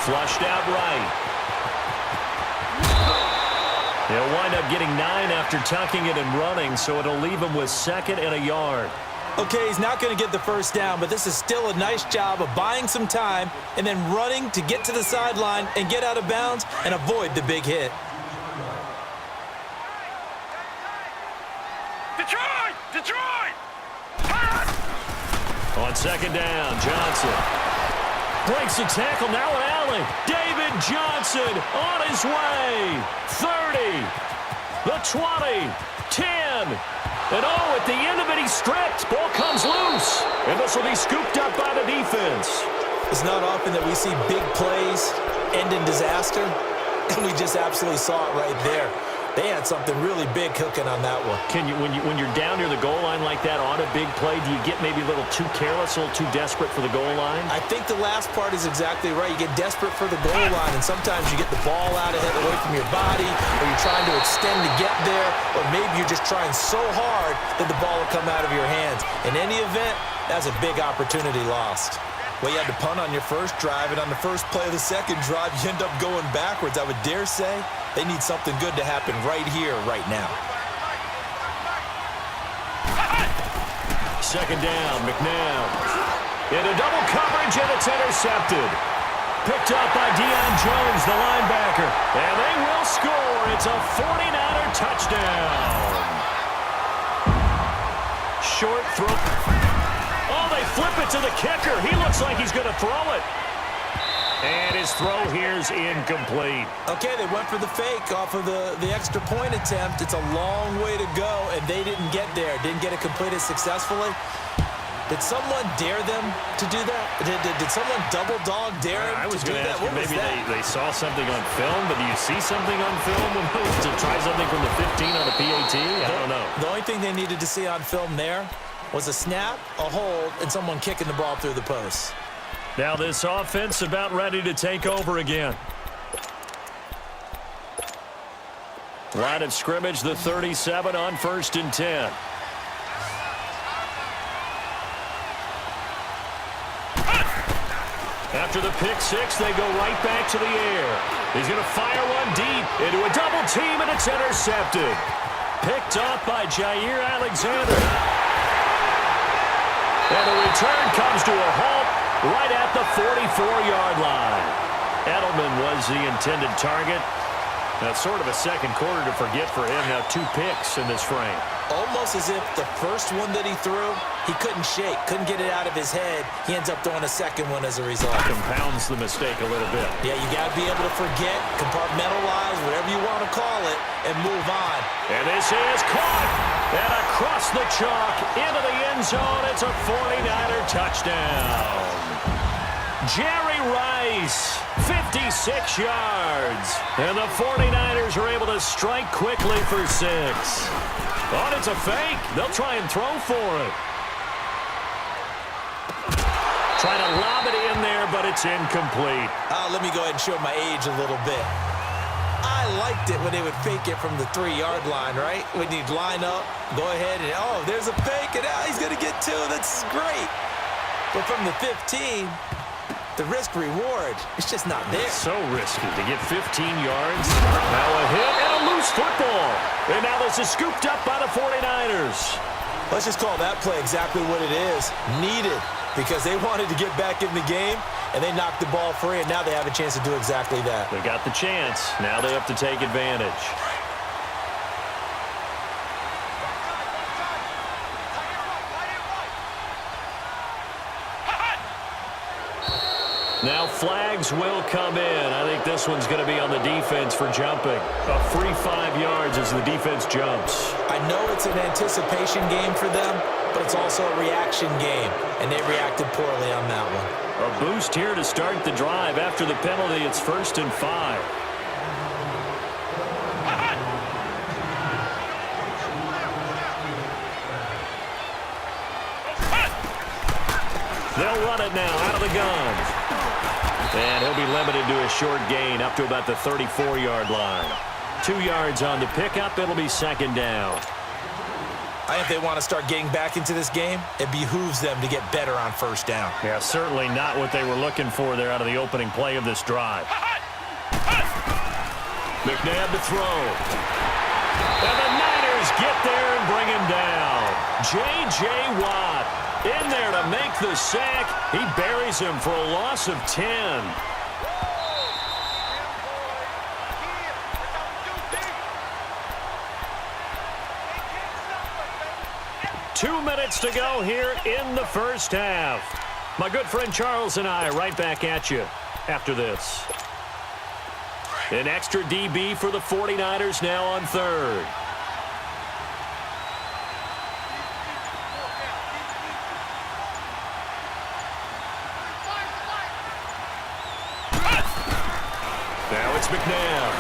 Flushed out right. He'll wind up getting 9 after tucking it and running, so it'll leave him with 2nd and a yard. Okay, he's not going to get the first down, but this is still a nice job of buying some time and then running to get to the sideline and get out of bounds and avoid the big hit. Detroit! Detroit! On 2nd down, Johnson breaks the tackle, now an alley. David Johnson on his way. 30, the 20, 10. And at the end of it, he's stripped. Ball comes loose. And this will be scooped up by the defense. It's not often that we see big plays end in disaster, and we just absolutely saw it right there. They had something really big cooking on that one. When you're down near the goal line like that on a big play, do you get maybe a little too careless, a little too desperate for the goal line? I think the last part is exactly right. You get desperate for the goal line, and sometimes you get the ball out of it away from your body, or you're trying to extend to get there, or maybe you're just trying so hard that the ball will come out of your hands. In any event, that's a big opportunity lost. Well, you had to punt on your first drive, and on the first play of the second drive, you end up going backwards. I would dare say they need something good to happen right here, right now. 2nd down, McNabb. Into double coverage, and it's intercepted. Picked up by Deion Jones, the linebacker. And they will score. It's a 49er touchdown. Short throw. Oh, they flip it to the kicker. He looks like he's going to throw it. And his throw here's incomplete. Okay, they went for the fake off of the extra point attempt. It's a long way to go, and they didn't get there. Didn't get it completed successfully. Did someone dare them to do that? Did someone double dog dare them I was to do going to that? ask you, maybe they saw something on film, but do you see something on film to try something from the 15 on the PAT? I don't know. The only thing they needed to see on film there was a snap, a hold, and someone kicking the ball through the post. Now this offense about ready to take over again. Line of scrimmage, the 37 on 1st and 10. After the pick six, they go right back to the air. He's going to fire one deep into a double team, and it's intercepted. Picked off by Jair Alexander. And the return comes to a halt right at the 44-yard line. Edelman was the intended target. That's sort of a second quarter to forget for him. Now 2 picks in this frame. Almost as if the first one that he threw, he couldn't shake, couldn't get it out of his head. He ends up throwing a second one as a result. Compounds the mistake a little bit. Yeah, you got to be able to forget, compartmentalize, whatever you want to call it, and move on. And this is caught. And across the chalk into the end zone. It's a 49er touchdown. Jerry Rice, 56 yards. And the 49ers are able to strike quickly for 6. Oh, it's a fake. They'll try and throw for it. Trying to lob it in there, but it's incomplete. Let me go ahead and show my age a little bit. I liked it when they would fake it from the 3-yard line, right? When you'd line up, go ahead, and there's a fake, and he's going to get 2. That's great. But from the 15, the risk-reward, it's just not there. So risky to get 15 yards. Now a hit and a loose football. And now this is scooped up by the 49ers. Let's just call that play exactly what it is. Needed, because they wanted to get back in the game, and they knocked the ball free, and now they have a chance to do exactly that. They got the chance. Now they have to take advantage. Now flags will come in. I think this one's going to be on the defense for jumping. A free 5 yards as the defense jumps. I know it's an anticipation game for them, but it's also a reaction game, and they reacted poorly on that one. A boost here to start the drive. After the penalty, it's 1st and 5. They'll run it now out of the gun. And he'll be limited to a short gain up to about the 34-yard line. 2 yards on the pickup. It'll be 2nd down. I think if they want to start getting back into this game, it behooves them to get better on first down. Yeah, certainly not what they were looking for there out of the opening play of this drive. McNabb to throw. And the Niners get there and bring him down. J.J. Watt in there to make the sack. He buries him for a loss of 10. Two minutes to go here in the first half. My good friend Charles and I right back at you after this. An extra DB for the 49ers now on third. Now it's McNabb.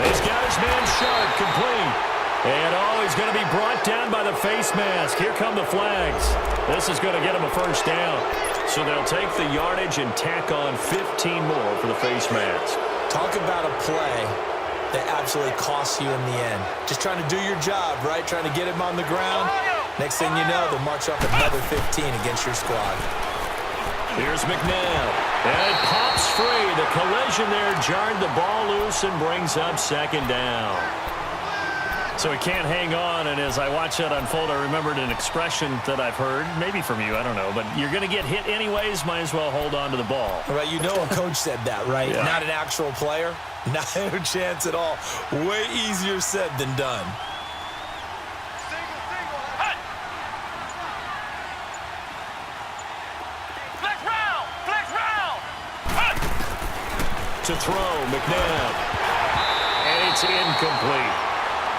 He's got his man Sharp complete. And, he's going to be brought down by the face mask. Here come the flags. This is going to get him a first down. So they'll take the yardage and tack on 15 more for the face mask. Talk about a play that absolutely costs you in the end. Just trying to do your job, right? Trying to get him on the ground. Next thing you know, they'll march off another 15 against your squad. Here's McNabb. And it pops free. The collision there jarred the ball loose and brings up second down. So he can't hang on, and as I watch that unfold, I remembered an expression that I've heard, maybe from you, I don't know, but you're going to get hit anyways, might as well hold on to the ball. Right, you know a coach said that, right? Yeah. Not an actual player. Not a chance at all. Way easier said than done. To throw, McNabb. And it's incomplete.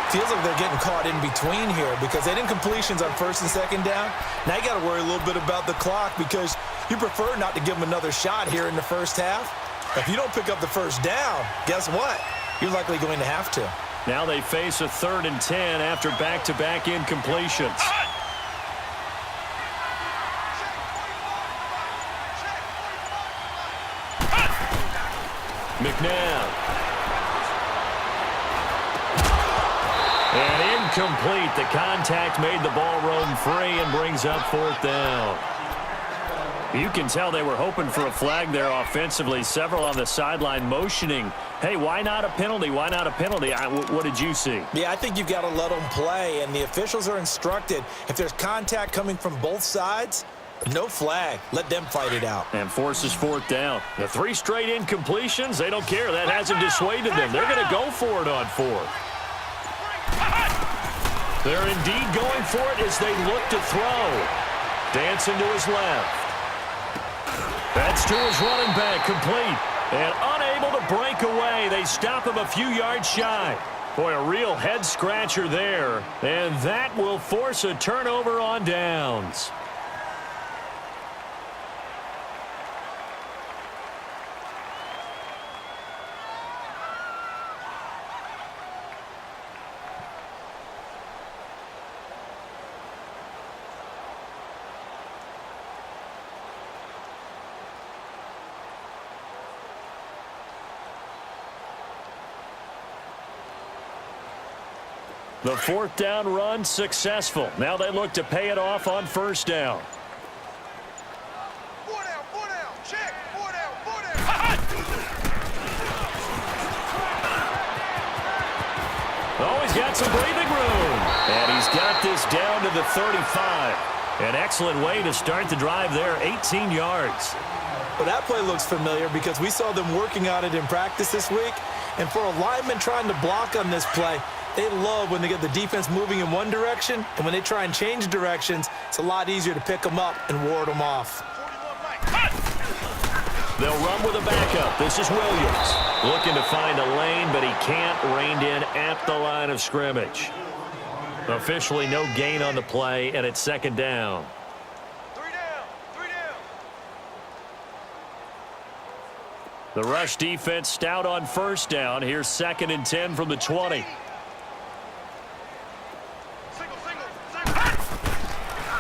Feels like they're getting caught in between here because they didn't completions on first and second down. Now you got to worry a little bit about the clock because you prefer not to give them another shot here in the first half. If you don't pick up the first down, guess what? You're likely going to have to. Now they face a 3rd and 10 after back-to-back incompletions. McNabb. And incomplete. The contact made the ball roam free and brings up 4th down. You can tell they were hoping for a flag there offensively. Several on the sideline motioning, hey, why not a penalty? Why not a penalty? What did you see? Yeah, I think you've got to let them play, and the officials are instructed if there's contact coming from both sides, no flag. Let them fight it out. And forces 4th down. The 3 straight incompletions, they don't care. That hasn't dissuaded them. They're going to go for it on 4th. They're indeed going for it as they look to throw. Dancing to his left. That's to his running back, complete. And unable to break away. They stop him a few yards shy. Boy, a real head-scratcher there. And that will force a turnover on downs. The 4th down run successful. Now they look to pay it off on 1st down. 4 down, check, 4 down. Oh, he's got some breathing room. And he's got this down to the 35. An excellent way to start the drive there, 18 yards. Well, that play looks familiar because we saw them working on it in practice this week. And for a lineman trying to block on this play, they love when they get the defense moving in one direction, and when they try and change directions, it's a lot easier to pick them up and ward them off. They'll run with a backup. This is Williams. Looking to find a lane, but he can't. Reined in at the line of scrimmage. Officially no gain on the play, and it's 2nd down. 3 down. The rush defense stout on 1st down. Here's 2nd and 10 from the 20.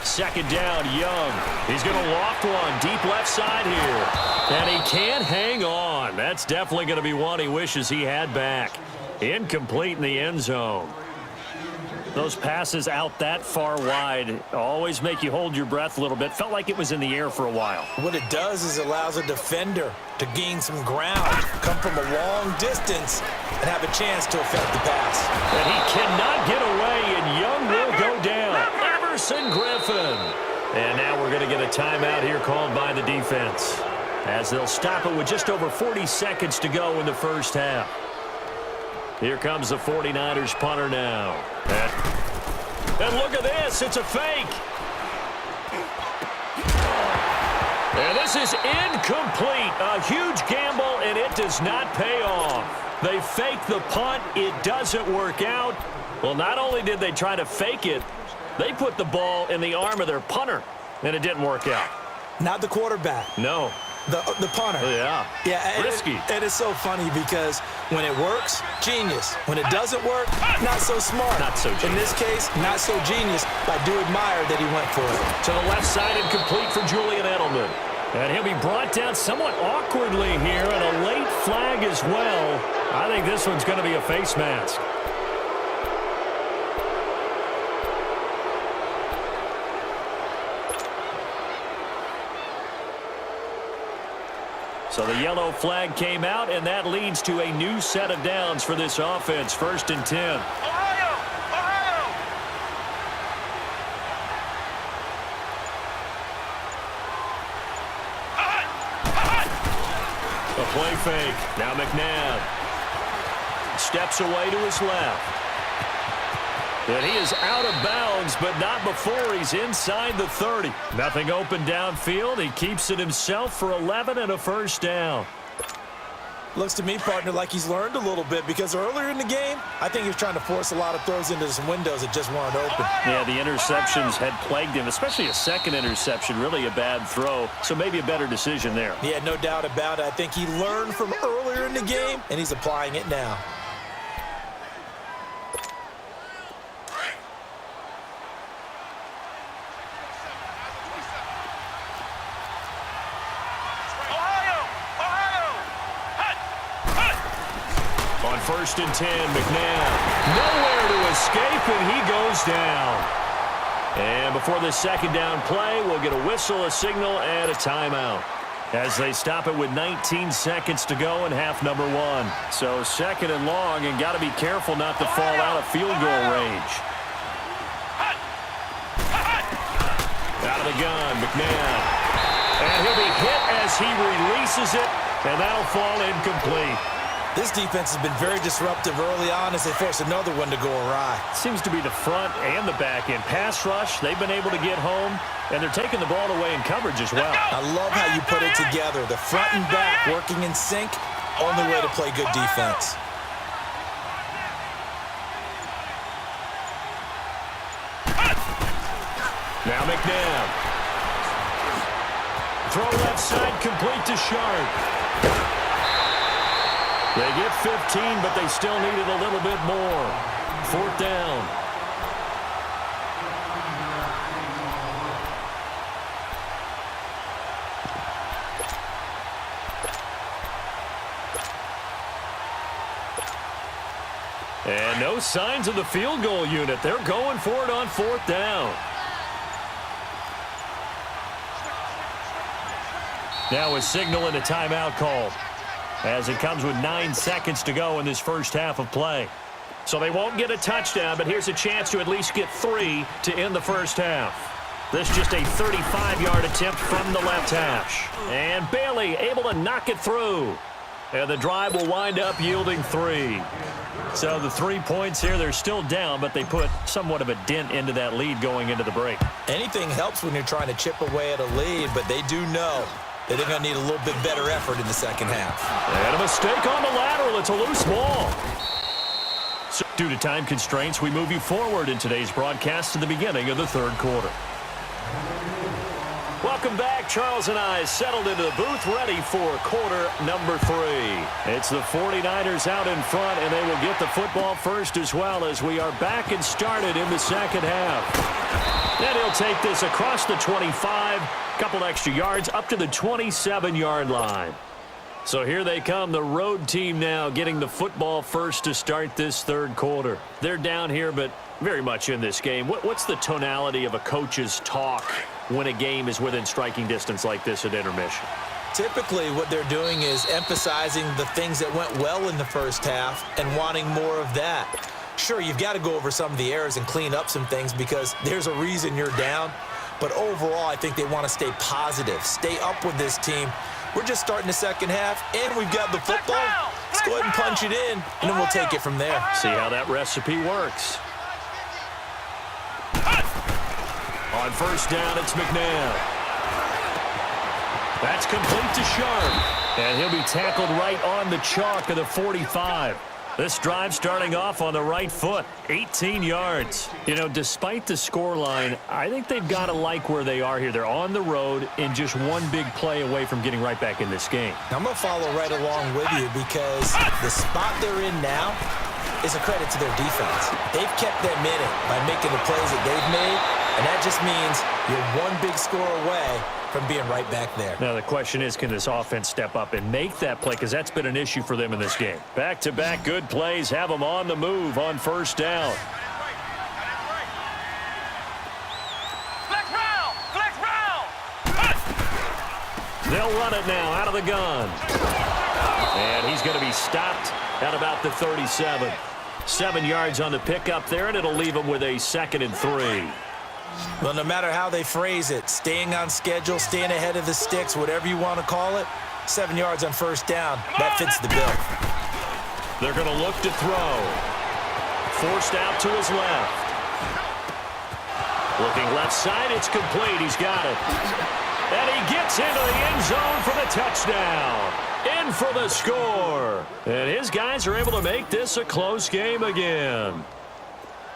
Second down, Young. He's going to loft one deep left side here. And he can't hang on. That's definitely going to be one he wishes he had back. Incomplete in the end zone. Those passes out that far wide always make you hold your breath a little bit. Felt like it was in the air for a while. What it does is it allows a defender to gain some ground, come from a long distance, and have a chance to affect the pass. And he cannot get away, and Young will go down. Everson Griffin. And now we're going to get a timeout here called by the defense, as they'll stop it with just over 40 seconds to go in the first half. Here comes the 49ers punter now. And look at this. It's a fake. And this is incomplete. A huge gamble, and it does not pay off. They fake the punt. It doesn't work out. Well, not only did they try to fake it, they put the ball in the arm of their punter, and it didn't work out. Not the quarterback. No. The punter. Yeah. Risky. And it's so funny because when it works, genius. When it doesn't work, not so smart. Not so genius. In this case, not so genius, but I do admire that he went for it. To the left side and complete for Julian Edelman. And he'll be brought down somewhat awkwardly here, and a late flag as well. I think this one's going to be a face mask. So the yellow flag came out, and that leads to a new set of downs for this offense. 1st and 10. Ohio! Ohio! A play fake. Now McNabb steps away to his left. And he is out of bounds, but not before he's inside the 30. Nothing open downfield. He keeps it himself for 11 and a first down. Looks to me, partner, like he's learned a little bit because earlier in the game, I think he was trying to force a lot of throws into some windows that just weren't open. Yeah, the interceptions had plagued him, especially a second interception, really a bad throw. So maybe a better decision there. Yeah, no doubt about it. I think he learned from earlier in the game, and he's applying it now. On 1st and 10, McNabb nowhere to escape, and he goes down. And before the second down play, we'll get a whistle, a signal, and a timeout as they stop it with 19 seconds to go in half number 1. So 2nd and long, and got to be careful not to fall out of field goal range. Out of the gun, McNabb. And he'll be hit as he releases it, and that'll fall incomplete. This defense has been very disruptive early on as they force another one to go awry. Seems to be the front and the back end. Pass rush, they've been able to get home, and they're taking the ball away in coverage as well. I love how you put it together. The front and back working in sync, only way to play good defense. Now McNabb. Throw left side, complete to Sharp. They get 15, but they still needed a little bit more. 4th down. And no signs of the field goal unit. They're going for it on 4th down. Now a signal and a timeout call, as it comes with 9 seconds to go in this first half of play. So they won't get a touchdown, but here's a chance to at least get 3 to end the first half. This just a 35-yard attempt from the left hash. And Bailey able to knock it through. And the drive will wind up yielding 3. So the 3 points here, they're still down, but they put somewhat of a dent into that lead going into the break. Anything helps when you're trying to chip away at a lead, but they do know that they're going to need a little bit better effort in the second half. And a mistake on the lateral. It's a loose ball. So due to time constraints, we move you forward in today's broadcast to the beginning of the 3rd quarter. Welcome back. Charles and I settled into the booth, ready for quarter number 3. It's the 49ers out in front, and they will get the football first as well as we are back and started in the second half. Then he'll take this across the 25, couple extra yards up to the 27-yard line. So here they come, the road team now getting the football first to start this third quarter. They're down here, but very much in this game. What's the tonality of a coach's talk when a game is within striking distance like this at intermission? Typically, what they're doing is emphasizing the things that went well in the first half and wanting more of that. Sure, you've got to go over some of the errors and clean up some things because there's a reason you're down. But overall, I think they want to stay positive, stay up with this team. We're just starting the second half, and we've got the football. Let's go ahead and punch it in, and then we'll take it from there. See how that recipe works. On first down, it's McNabb. That's complete to Sharp. And he'll be tackled right on the chalk of the 45. This drive starting off on the right foot, 18 yards. You know, despite the scoreline, I think they've got to like where they are here. They're on the road and just one big play away from getting right back in this game. I'm going to follow right along with you because the spot they're in now is a credit to their defense. They've kept them in it by making the plays that they've made, and that just means you're one big score away from being right back there. Now the question is, can this offense step up and make that play? Because that's been an issue for them in this game. Back-to-back good plays have them on the move on first down. Flex round! They'll run it now out of the gun. And he's going to be stopped at about the 37. 7 yards on the pickup there, and it'll leave him with a 2nd and 3. Well, no matter how they phrase it, staying on schedule, staying ahead of the sticks, whatever you want to call it, 7 yards on first down, that fits the bill. They're going to look to throw. Forced out to his left. Looking left side, it's complete. He's got it. And he gets into the end zone for the touchdown. In for the score. And his guys are able to make this a close game again.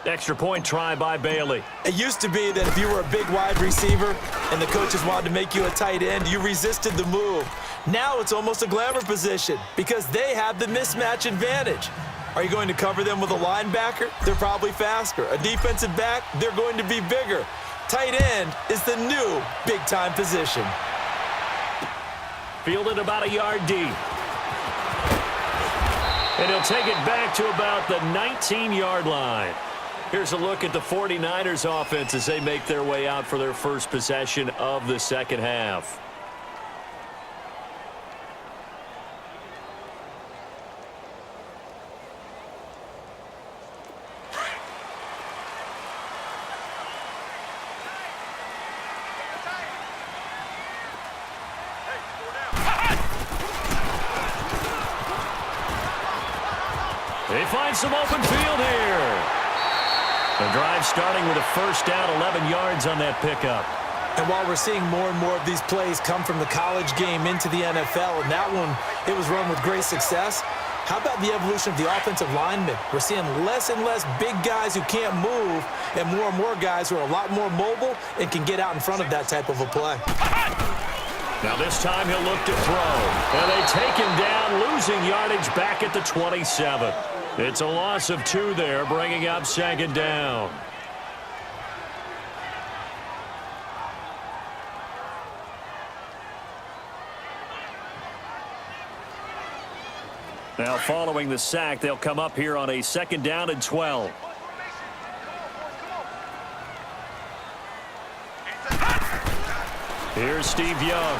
Extra point try by Bailey. It used to be that if you were a big wide receiver and the coaches wanted to make you a tight end, you resisted the move. Now it's almost a glamour position because they have the mismatch advantage. Are you going to cover them with a linebacker? They're probably faster. A defensive back? They're going to be bigger. Tight end is the new big-time position. Fielded about a yard deep. And he'll take it back to about the 19-yard line. Here's a look at the 49ers offense as they make their way out for their first possession of the second half. They find some open field here. The drive starting with a first down, 11 yards on that pickup. And while we're seeing more and more of these plays come from the college game into the NFL, and that one, it was run with great success, how about the evolution of the offensive linemen? We're seeing less and less big guys who can't move and more guys who are a lot more mobile and can get out in front of that type of a play. Now this time he'll look to throw. And they take him down, losing yardage back at the 27. It's a loss of 2 there, bringing up second down. Now following the sack, they'll come up here on a 2nd down and 12. Here's Steve Young.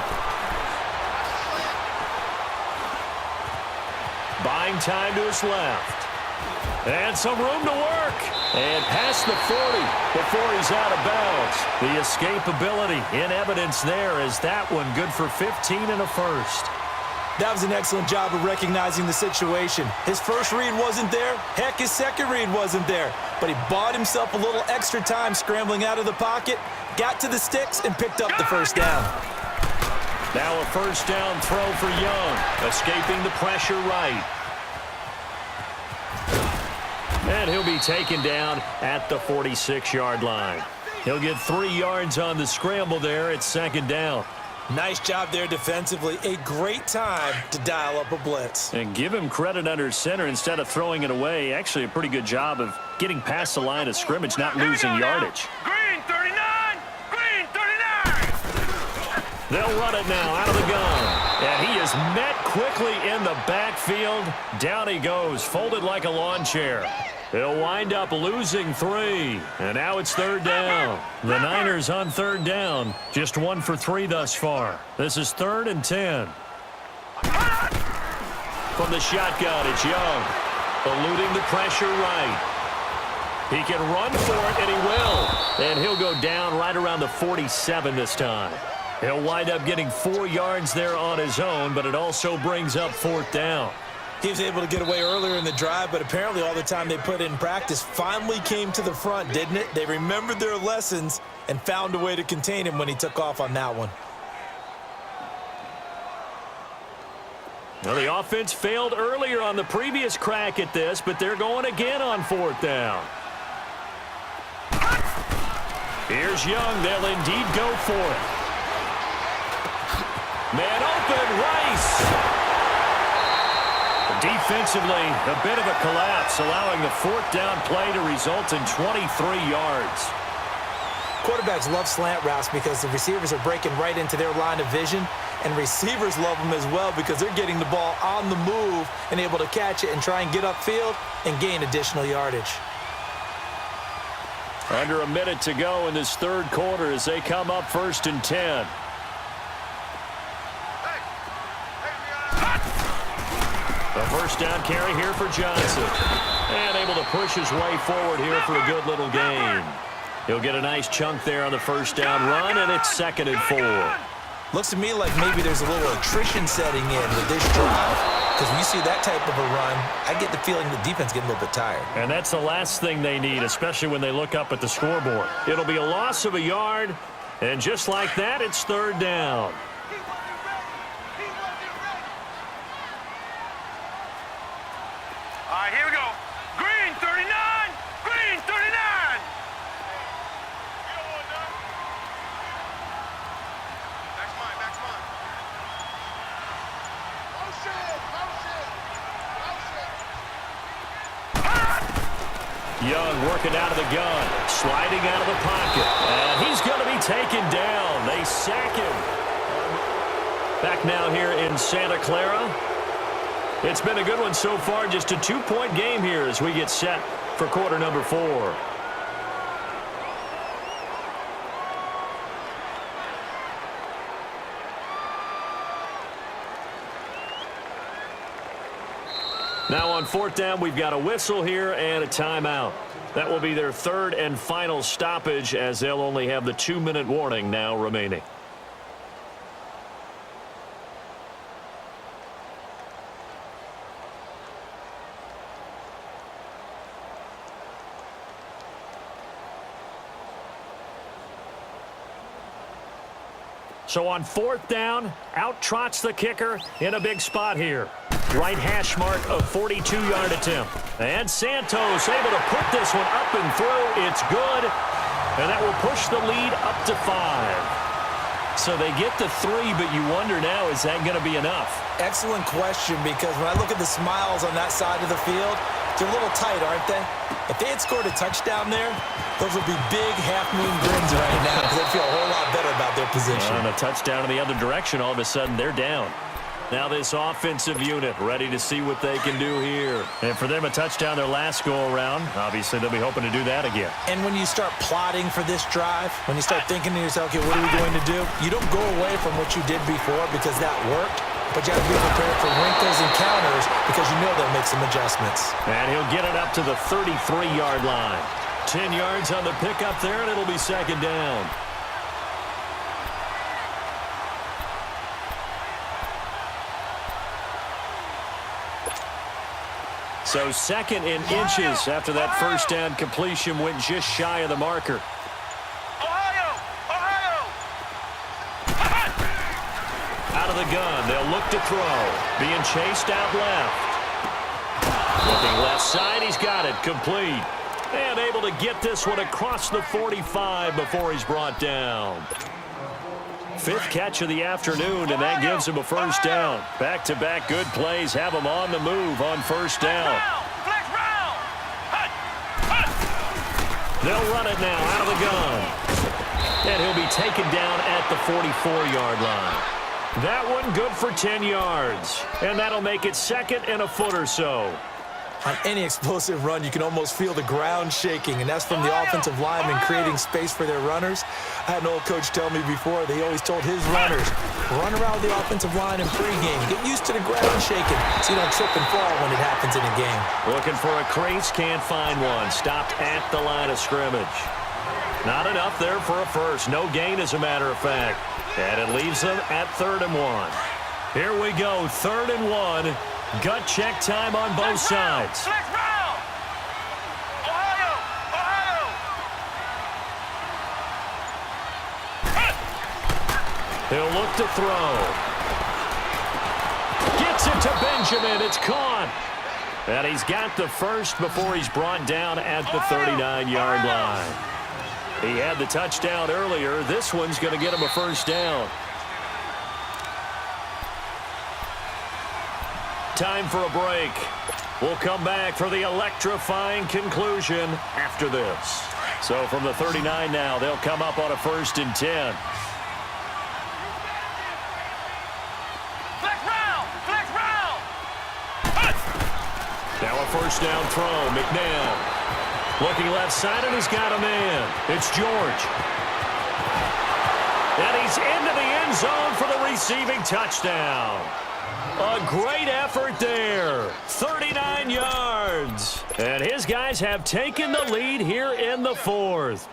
Buying time to his left. And some room to work. And past the 40 before he's out of bounds. The escapability in evidence there is that one good for 15 and a first. That was an excellent job of recognizing the situation. His first read wasn't there. Heck, his second read wasn't there. But he bought himself a little extra time scrambling out of the pocket, got to the sticks, and picked up the first down. Now a first down throw for Young, escaping the pressure right. And he'll be taken down at the 46-yard line. He'll get 3 yards on the scramble there at 2nd down. Nice job there defensively. A great time to dial up a blitz. And give him credit under center instead of throwing it away. Actually a pretty good job of getting past the line of scrimmage, not losing yardage. Green 39! Green 39! They'll run it now out of the gun. And he is met quickly in the backfield. Down he goes, folded like a lawn chair. He'll wind up losing 3. And now it's third down. The Niners on third down. Just 1 for 3 thus far. This is 3rd and 10. From the shotgun, it's Young. Eluding the pressure right. He can run for it, and he will. And he'll go down right around the 47 this time. He'll wind up getting 4 yards there on his own, but it also brings up 4th down. He was able to get away earlier in the drive, but apparently all the time they put in practice finally came to the front, didn't it? They remembered their lessons and found a way to contain him when he took off on that one. Well, the offense failed earlier on the previous crack at this, but they're going again on 4th down. Here's Young. They'll indeed go for it. Man open, Rice. Defensively, a bit of a collapse, allowing the 4th down play to result in 23 yards. Quarterbacks love slant routes because the receivers are breaking right into their line of vision, and receivers love them as well because they're getting the ball on the move and able to catch it and try and get upfield and gain additional yardage. Under a minute to go in this 3rd quarter as they come up 1st and 10. A first down carry here for Johnson. And able to push his way forward here for a good little gain. He'll get a nice chunk there on the first down run, and it's 2nd and 4. Looks to me like maybe there's a little attrition setting in with this drive. Because when you see that type of a run, I get the feeling the defense getting a little bit tired. And that's the last thing they need, especially when they look up at the scoreboard. It'll be a loss of a yard, and just like that, it's 3rd down. All right, here we go. Green 39. Green 39. That's mine. That's mine. Young working out of the gun, sliding out of the pocket, and he's going to be taken down. They sack him. Back now here in Santa Clara. It's been a good one so far, just a 2-point game here as we get set for quarter number 4. Now on 4th down, we've got a whistle here and a timeout. That will be their 3rd and final stoppage as they'll only have the 2-minute warning now remaining. So on 4th down, out trots the kicker in a big spot here. Right hash mark of 42-yard attempt. And Santos able to put this one up and through. It's good. And that will push the lead up to 5. So they get the 3, but you wonder now, is that going to be enough? Excellent question, because when I look at the smiles on that side of the field, they're a little tight, aren't they? If they had scored a touchdown there, those would be big half-moon grins right now because they feel a whole lot better about their position. And a touchdown in the other direction, all of a sudden they're down. Now this offensive unit ready to see what they can do here. And for them, a touchdown their last go-around. Obviously, they'll be hoping to do that again. And when you start plotting for this drive, when you start thinking to yourself, okay, what are we going to do? You don't go away from what you did before because that worked. But you have to be prepared for wrinkles and counters because you know they'll make some adjustments. And he'll get it up to the 33-yard line. 10 yards on the pickup there, and it'll be 2nd down. So 2nd in inches after that first down completion went just shy of the marker. Ohio! Ohio! Out of the gun, they'll look to throw. Being chased out left. Looking left side, he's got it, complete. And able to get this one across the 45 before he's brought down. 5th catch of the afternoon, and that gives him a first down. Back-to-back good plays have him on the move on first down. Flex round! They'll run it now out of the gun. And he'll be taken down at the 44-yard line. That one good for 10 yards. And that'll make it 2nd and a foot or so. On any explosive run, you can almost feel the ground shaking, and that's from the offensive linemen creating space for their runners. I had an old coach tell me before, they always told his runners, run around the offensive line in pregame. Get used to the ground shaking so you don't trip and fall when it happens in a game. Looking for a crease, can't find one. Stopped at the line of scrimmage. Not enough there for a first. No gain, as a matter of fact. And it leaves them at 3rd and 1. Here we go, 3rd and 1. Gut check time on both sides. Flex round. Ohio. He'll look to throw. Gets it to Benjamin. It's caught. And he's got the first before he's brought down at the 39-yard line. He had the touchdown earlier. This one's going to get him a first down. Time for a break. We'll come back for the electrifying conclusion after this. So from the 39 now, they'll come up on a 1st and 10. Flex round. Now a first down throw. McNabb looking left side, and he's got a man. It's George. And he's into the end zone for the receiving touchdown. A great effort there. 39 yards. And his guys have taken the lead here in the 4th.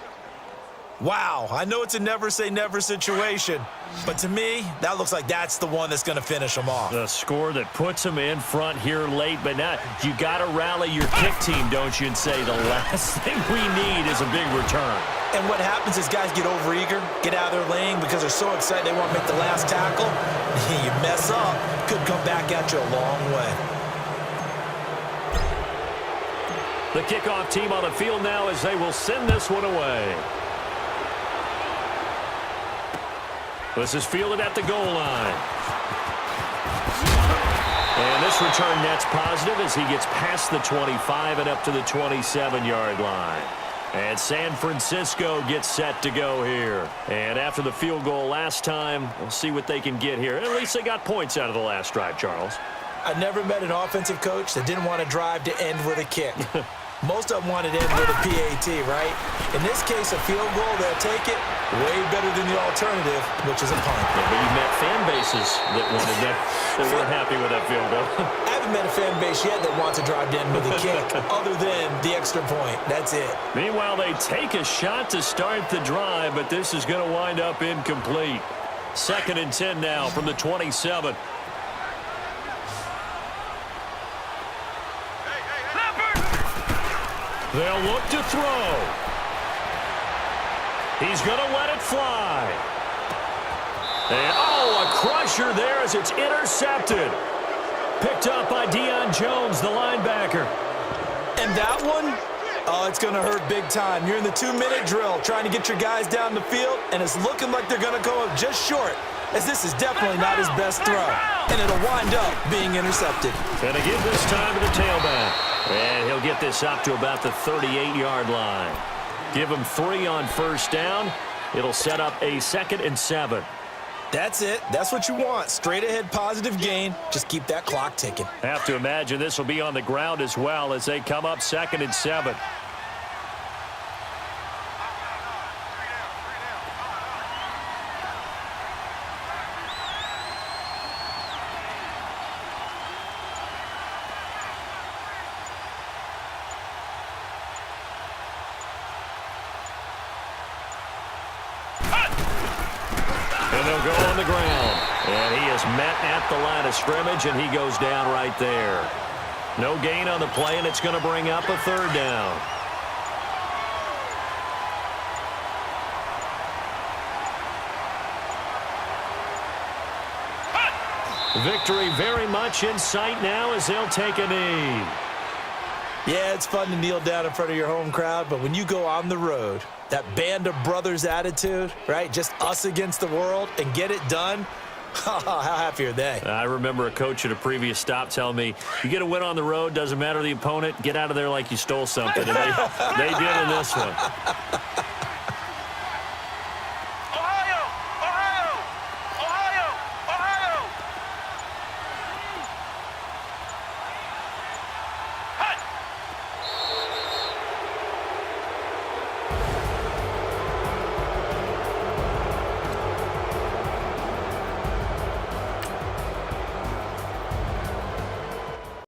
Wow, I know it's a never-say-never situation, but to me, that looks like that's the one that's going to finish them off. The score that puts them in front here late, but now you got to rally your kick team, don't you, and say the last thing we need is a big return. And what happens is guys get overeager, get out of their lane because they're so excited they want to make the last tackle. You mess up, could come back at you a long way. The kickoff team on the field now as they will send this one away. This is fielded at the goal line. And this return net's positive as he gets past the 25 and up to the 27-yard line. And San Francisco gets set to go here. And after the field goal last time, we'll see what they can get here. At least they got points out of the last drive, Charles. I never met an offensive coach that didn't want to drive to end with a kick. Most of them wanted to end with a PAT, right? In this case, a field goal, they'll take it way better than the alternative, which is a punt. Yeah, but you met fan bases that wanted that weren't happy with that field goal. I haven't met a fan base yet that wants to drive to end with a kick, other than the extra point. That's it. Meanwhile, they take a shot to start the drive, but this is going to wind up incomplete. 2nd and 10 now from the 27. They'll look to throw. He's going to let it fly. And, oh, a crusher there as it's intercepted. Picked up by Deion Jones, the linebacker. And that one, oh, it's going to hurt big time. You're in the 2-minute drill trying to get your guys down the field, and it's looking like they're going to go up just short, as this is definitely not his best throw. And it'll wind up being intercepted. And again this time to the tailback. And he'll get this up to about the 38-yard line. Give him 3 on first down. It'll set up a 2nd and 7. That's it. That's what you want. Straight ahead positive gain. Just keep that clock ticking. Have to imagine this will be on the ground as well as they come up 2nd and 7. And they'll go on the ground. And he is met at the line of scrimmage, and he goes down right there. No gain on the play, and it's going to bring up a 3rd down. Victory very much in sight now as they'll take a knee. Yeah, it's fun to kneel down in front of your home crowd, but when you go on the road, that band of brothers attitude, right? Just us against the world and get it done. How happy are they? I remember a coach at a previous stop telling me, you get a win on the road, doesn't matter the opponent, get out of there like you stole something. And they did in this one.